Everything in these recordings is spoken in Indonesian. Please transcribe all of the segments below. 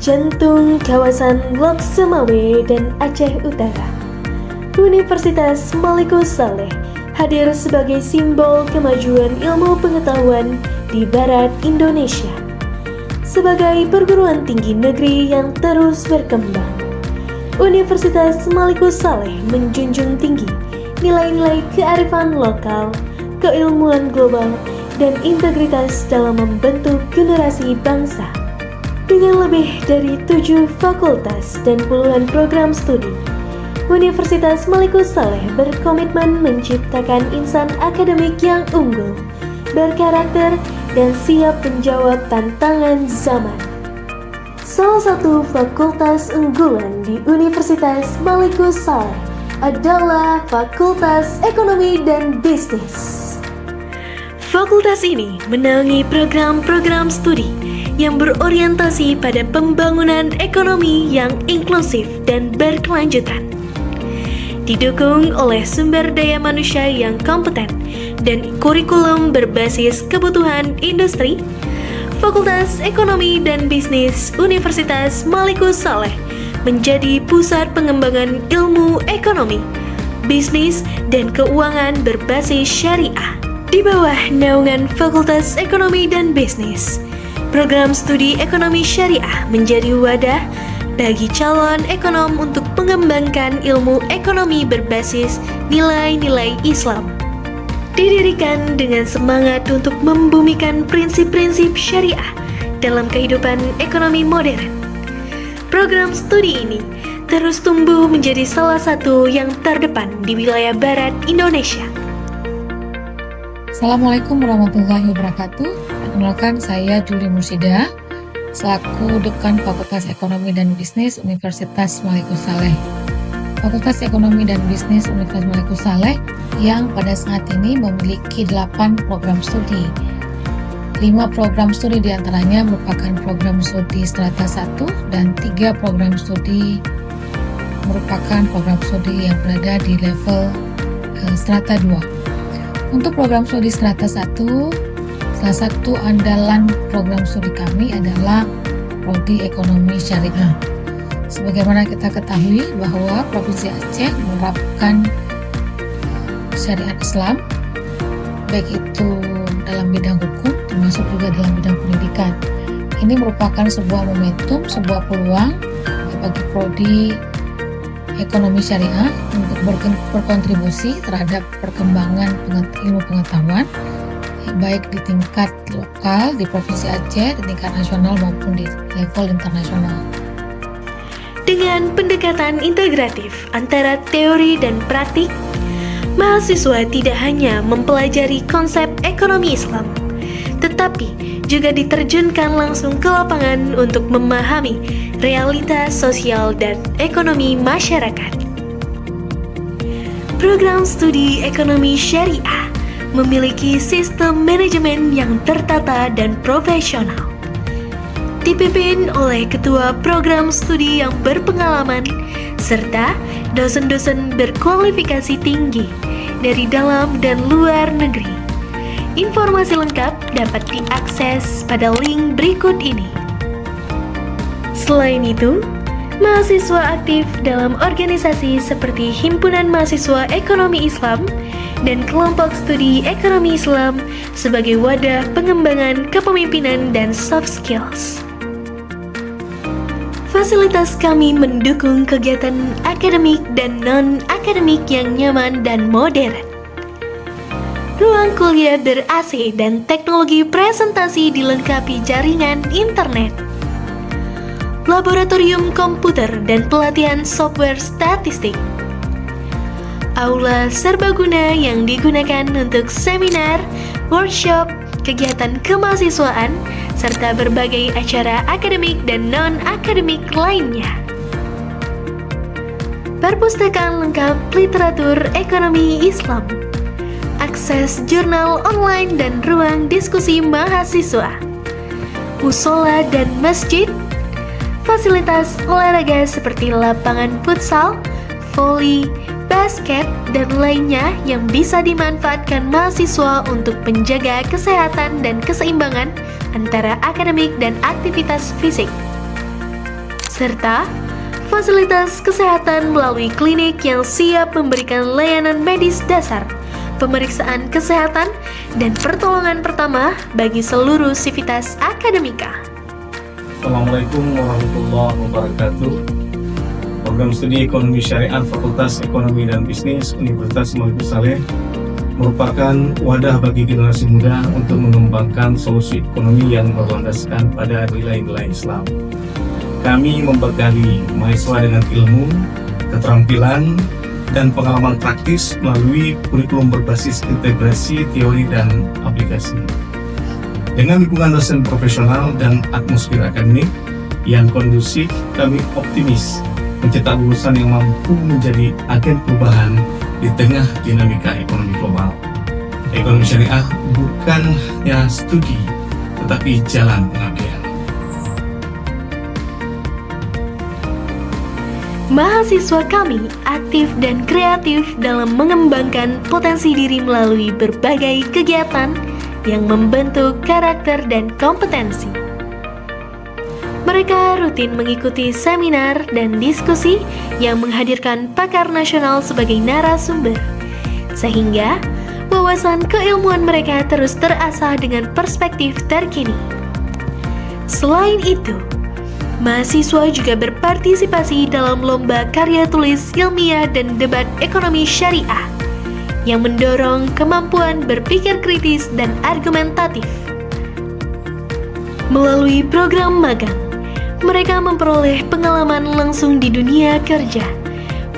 jantung kawasan Lok Semawe dan Aceh Utara, Universitas Malikus Saleh hadir sebagai simbol kemajuan ilmu pengetahuan di Barat Indonesia. Sebagai perguruan tinggi negeri yang terus berkembang, Universitas Malikus Saleh menjunjung tinggi nilai-nilai kearifan lokal, keilmuan global, dan integritas dalam membentuk generasi bangsa. Dengan lebih dari 7 fakultas dan puluhan program studi, Universitas Malikus Saleh berkomitmen menciptakan insan akademik yang unggul, berkarakter, dan siap menjawab tantangan zaman. Salah satu fakultas unggulan di Universitas Malikus Saleh adalah Fakultas Ekonomi dan Bisnis. Fakultas ini menaungi program-program studi yang berorientasi pada pembangunan ekonomi yang inklusif dan berkelanjutan. Didukung oleh sumber daya manusia yang kompeten dan kurikulum berbasis kebutuhan industri, Fakultas Ekonomi dan Bisnis Universitas Malikus Saleh menjadi pusat pengembangan ilmu ekonomi, bisnis, dan keuangan berbasis syariah. Di bawah naungan Fakultas Ekonomi dan Bisnis, program studi ekonomi syariah menjadi wadah bagi calon ekonom untuk mengembangkan ilmu ekonomi berbasis nilai-nilai Islam. Didirikan dengan semangat untuk membumikan prinsip-prinsip syariah dalam kehidupan ekonomi modern. Program studi ini terus tumbuh menjadi salah satu yang terdepan di wilayah barat Indonesia. Assalamualaikum warahmatullahi wabarakatuh. Perkenalkan, saya Juli Mursida, selaku Dekan Fakultas Ekonomi dan Bisnis Universitas Malikus Saleh. Fakultas Ekonomi dan Bisnis Universitas Malikus Saleh yang pada saat ini memiliki 8 program studi. 5 program studi diantaranya merupakan program studi strata 1 dan 3 program studi merupakan program studi yang berada di level strata 2. Untuk program studi strata 1, salah satu andalan program studi kami adalah Prodi Ekonomi Syariah. Sebagaimana kita ketahui bahwa Provinsi Aceh menerapkan syariat Islam, baik itu dalam bidang hukum, termasuk juga dalam bidang pendidikan. Ini merupakan sebuah momentum, sebuah peluang bagi Prodi Ekonomi Syariah untuk berkontribusi terhadap perkembangan ilmu pengetahuan, baik di tingkat lokal di Provinsi Aceh, di tingkat nasional maupun di level internasional. Dengan pendekatan integratif antara teori dan praktik, mahasiswa tidak hanya mempelajari konsep ekonomi Islam, tetapi juga diterjunkan langsung ke lapangan untuk memahami realitas sosial dan ekonomi masyarakat. Program studi ekonomi syariah memiliki sistem manajemen yang tertata dan profesional. Dipimpin oleh ketua program studi yang berpengalaman serta dosen-dosen berkualifikasi tinggi dari dalam dan luar negeri. Informasi lengkap dapat diakses pada link berikut ini. Selain itu, mahasiswa aktif dalam organisasi seperti Himpunan Mahasiswa Ekonomi Islam dan Kelompok Studi Ekonomi Islam sebagai wadah pengembangan kepemimpinan dan soft skills. Fasilitas kami mendukung kegiatan akademik dan non-akademik yang nyaman dan modern. Ruang kuliah ber-AC dan teknologi presentasi dilengkapi jaringan internet. Laboratorium komputer dan pelatihan software statistik. Aula serbaguna yang digunakan untuk seminar, workshop, kegiatan kemahasiswaan, serta berbagai acara akademik dan non-akademik lainnya. Perpustakaan lengkap literatur ekonomi Islam, akses jurnal online dan ruang diskusi mahasiswa, musola dan masjid, fasilitas olahraga seperti lapangan futsal, voli, basket, dan lainnya yang bisa dimanfaatkan mahasiswa untuk menjaga kesehatan dan keseimbangan antara akademik dan aktivitas fisik. serta fasilitas kesehatan melalui klinik yang siap memberikan layanan medis dasar, pemeriksaan kesehatan, dan pertolongan pertama bagi seluruh sivitas akademika. Assalamualaikum warahmatullahi wabarakatuh. Program Studi Ekonomi Syariah Fakultas Ekonomi dan Bisnis Universitas Malikul Saleh merupakan wadah bagi generasi muda untuk mengembangkan solusi ekonomi yang berlandaskan pada nilai-nilai Islam. Kami membekali mahasiswa dengan ilmu, keterampilan, dan pengalaman praktis melalui kurikulum berbasis integrasi teori dan aplikasi. Dengan dukungan dosen profesional dan atmosfer akademik yang kondusif, kami optimis mencetak lulusan yang mampu menjadi agen perubahan di tengah dinamika ekonomi global. Ekonomi syariah bukan hanya studi, tetapi jalan pengabdian. Mahasiswa kami aktif dan kreatif dalam mengembangkan potensi diri melalui berbagai kegiatan yang membentuk karakter dan kompetensi. Mereka rutin mengikuti seminar dan diskusi yang menghadirkan pakar nasional sebagai narasumber, sehingga wawasan keilmuan mereka terus terasah dengan perspektif terkini. Selain itu, mahasiswa juga berpartisipasi dalam lomba karya tulis ilmiah dan debat ekonomi syariah yang mendorong kemampuan berpikir kritis dan argumentatif. Melalui program magang, mereka memperoleh pengalaman langsung di dunia kerja,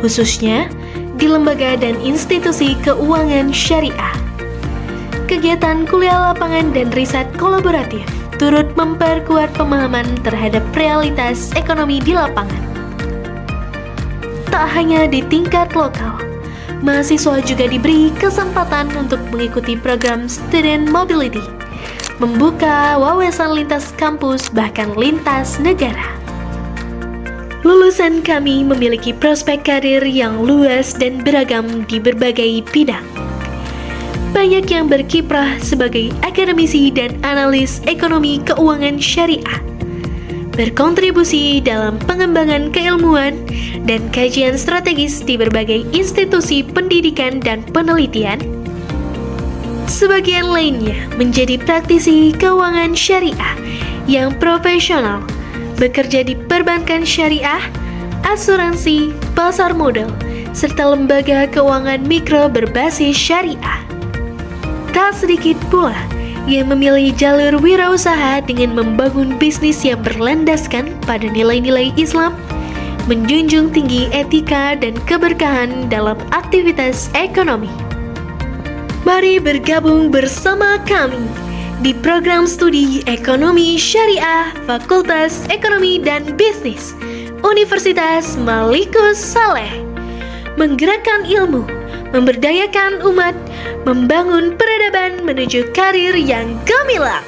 khususnya di lembaga dan institusi keuangan syariah. Kegiatan kuliah lapangan dan riset kolaboratif turut memperkuat pemahaman terhadap realitas ekonomi di lapangan. Tak hanya di tingkat lokal, mahasiswa juga diberi kesempatan untuk mengikuti program Student Mobility, membuka wawasan lintas kampus bahkan lintas negara. Lulusan kami memiliki prospek karir yang luas dan beragam di berbagai bidang. Banyak yang berkiprah sebagai akademisi dan analis ekonomi keuangan syariah, berkontribusi dalam pengembangan keilmuan dan kajian strategis di berbagai institusi pendidikan dan penelitian. Sebagian lainnya menjadi praktisi keuangan syariah yang profesional, bekerja di perbankan syariah, asuransi, pasar modal, serta lembaga keuangan mikro berbasis syariah. Tak sedikit pula yang memilih jalur wirausaha dengan membangun bisnis yang berlandaskan pada nilai-nilai Islam, menjunjung tinggi etika dan keberkahan dalam aktivitas ekonomi. Mari bergabung bersama kami di program studi Ekonomi Syariah Fakultas Ekonomi dan Bisnis Universitas Malikul Saleh. Menggerakkan ilmu, memberdayakan umat, membangun peradaban menuju karir yang gemilang.